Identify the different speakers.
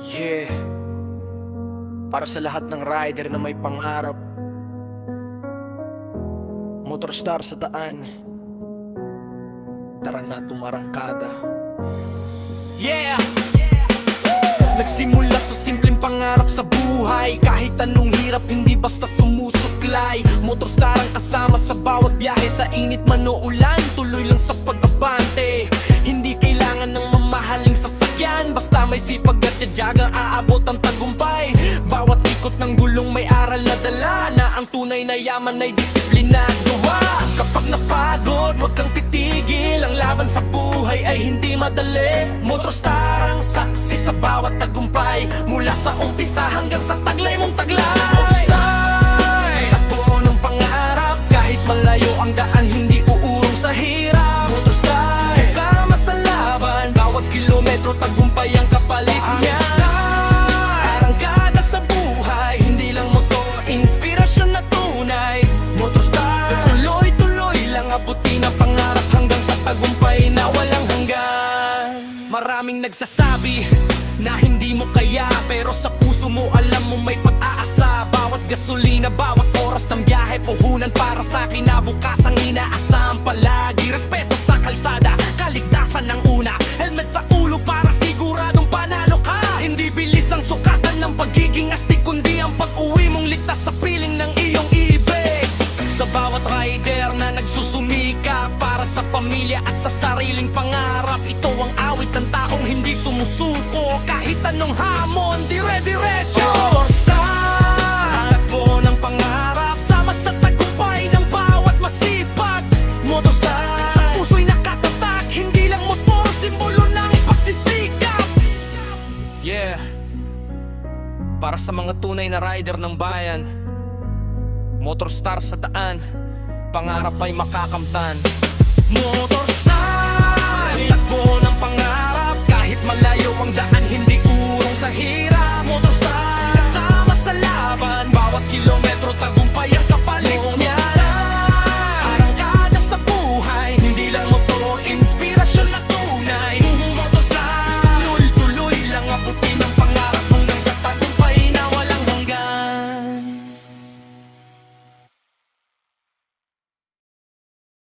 Speaker 1: Yeah, para sa lahat ng rider na may pangarap, Motorstar sa daan, tara na tumarangkada. Yeah! Nagsimula sa simpleng pangarap sa buhay, kahit anong hirap hindi basta sumusuklay. Motorstar ang kasama sa bawat biyahe, sa init man o ulan, tuloy lang sa pag-abante. Hindi kailangan ng mamahaling sasakyan, basta may sipag at tiyagang aabot ang tagumpay. Bawat ikot ng gulong may aral na dala, na ang tunay na yaman ay disiplina at gawa. Kapag napagod, huwag kang titigil, ang laban sa buhay ay hindi madali. Motorstar ang saksi sa bawat tagumpay, mula sa umpisa hanggang sa taglay mong taglay. Motorstar, takbo ng pangarap, kahit malayo ang daan, hindi uurong sa hirap. Motorstar, kasama sa laban, bawat kilometro tagumpay ang kapalit niya. Arangkada sa buhay, hindi lang motor, inspirasyon na tunay. Motorstar, tuloy-tuloy lang abutin ang pangarap hanggang sa tagumpay na walang hanggan. Maraming nagsasabi na hindi mo kaya, pero sa puso mo alam mo may pag-aasa. Bawat gasolina, bawat oras ng biyahe, puhunan para sa kinabukasang inaasahan palagi. Respeto sa kalsada, kaligtasan ng una, helmet sa ulo para siguradong panalo ka. Hindi bilis ang sukatan ng pagiging astig, kundi ang pag-uwi mong ligtas sa piling ng iyong ibig. Sa bawat rider na nagsusumika para sa pamilya at sa sariling pangarap, ito ang awit ng taong hindi sumusuko, kahit anong hamon, dire-diretso. Motorstar, takbo ng pangarap, sama sa tagumpay ng bawat masipag. Motorstar, sa puso'y nakatatak, hindi lang motor, simbolo ng pagsisikap. Yeah, para sa mga tunay na rider ng bayan, Motorstar sa daan, pangarap ay makakamtan. Motorstar, takbo ng pangarap, kahit malayo ang daan, hindi urong sa hirap. Motorstar, kasama sa laban, bawat kilometro tagumpay.